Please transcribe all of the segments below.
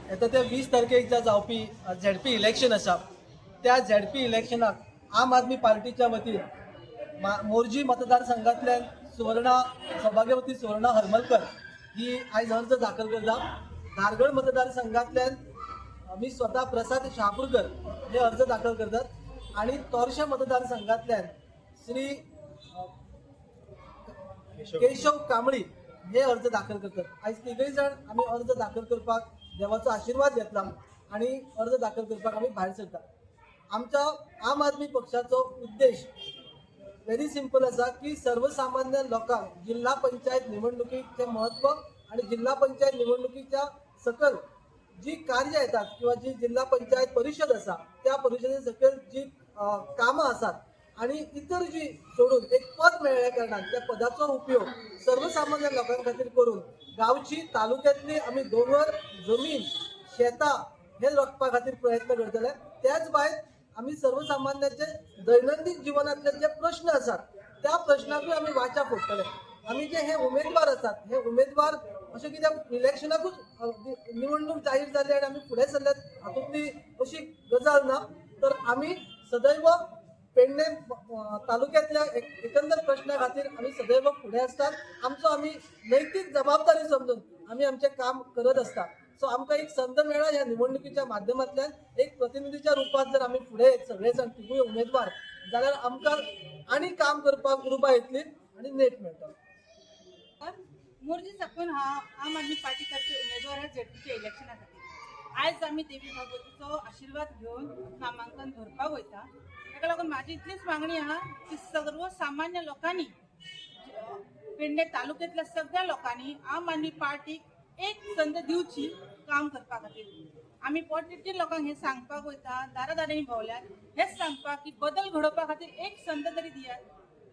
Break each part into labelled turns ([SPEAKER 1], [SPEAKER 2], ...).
[SPEAKER 1] येता त्या 20 तारखेक जावपी झेडपी इलेक्शन आसा त्या झेडपी इलेक्शनाक आम आदमी पार्टीच्या वतीन मोर्जी मतदारसंघातल्यान सुवर्णा सौभाग्यवती सुवर्णा हरमलकर ही आयज अर्ज दाखल करता. धारगड मतदारसंघातल्यान मी स्वतः प्रसाद शहापूरकर हे अर्ज दाखल करतात आणि तोरशा मतदारसंघातल्यान श्री केशव कांबळी हे अर्ज दाखल करतात. आयज तिगय जण आम्ही अर्ज दाखल करपाक देवाचो आशीर्वाद घेतला आणि अर्ज दाखल करपाक आम्ही भायर सरता. आमच्या आम आदमी पक्षाचो उद्देश व्हेरी सिंपल आसा की सर्वसामान्य लोकांक जिल्हा पंचायत निवडणुकीचे महत्व आणि जिल्हा पंचायत निवडणुकीच्या सकल जी कार्य येतात किंवा जी जिल्हा पंचायत परिषद आसा त्या परिषदे सकल जी कामां आसात आणि इतर जी सोडून एक पद मेळ्ळ्या कारणान त्या पदाचो उपयोग सर्वसामान्य लोकां खातीर करून गांवची तालुक्यांतली आमी दोंगर जमीन शेतां हे लोटपा खातीर प्रयत्न करतले. त्याच भायर आमी सर्वसामान्याचे दैनंदिन जिवनातले जे प्रश्न आसात त्या प्रश्नाकूय आमी वाचा फोडटले. आमी जे हे उमेदवार आसात हे उमेदवार अशें कित्याक इलेक्शनाकूच निवडणूक जाहीर जाली आनी आमी फुडें सरल्यात हातूंतली अशी गजाल ना. तर आमी सदैव पेडणे तालुक्यातल्या एकंदर प्रश्ना खातीर आमी सदैव फुडें आसतात. आमचो आमी नैतीक जबाबदारी समजून आमी आमचें काम करत आसता. सो आमकां एक संद मेळ्ळा ह्या निवडणुकीच्या माध्यमांतल्यान एक प्रतिनिधीच्या रुपात जर आमी फुडें सगळे जाण तिगूय उमेदवार जाल्यार आमकां आनी काम करपाक उर्बा येतली आणि नेट मेळटलो.
[SPEAKER 2] मोर्जी साकून आम आदमी पार्टी तर्फे उमेदवार झेडपीच्या इलेक्शना खातीर आयज आमी देवी भागवतीचो आशिर्वाद घेवन नामांकन भरपाक वयता. ताका लागून म्हाजी इतलीच मागणी आहा की सर्वसामान्य लोकांनी पेडणे तालुक्यांतल्या सगळ्या लोकांनी आम आदमी पार्टीक एक संद दिवची काम करपा खातीर. आमी पोटतिडकीर लोकांक हे सांगपाक वयता दारादारांनी भोंवल्यात हेच सांगपाक की बदल घडोवपा खातीर एक संद तरी दियात.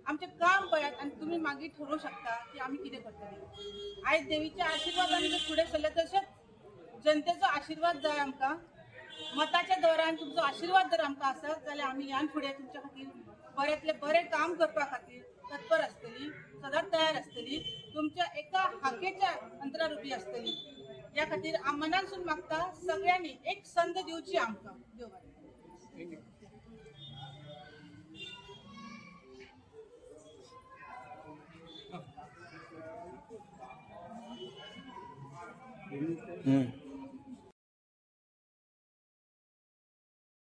[SPEAKER 2] आमचें काम पळयात आनी तुमी मागीर ठरोव शकता की आमी कितें करतली. आयज देवीच्या आशिर्वादान जर फुडें सरले तशेंच जनतेचो आशिर्वाद जाय आमकां. मताच्या दौरान तुमचो आशिर्वाद जर आमकां आसत जाल्यार आमी ह्यान फुडें तुमच्या खातीर बऱ्यांतले बरें काम करपा खातीर तत्पर आसतली सदांच तयार आसतली. तुमच्या एका हाकेच्या अंतरार उबी आसतली. ह्या खातीर हांव मनानसून मागता सगळ्यांनी एक संद दिवची आमकां. देव बरें.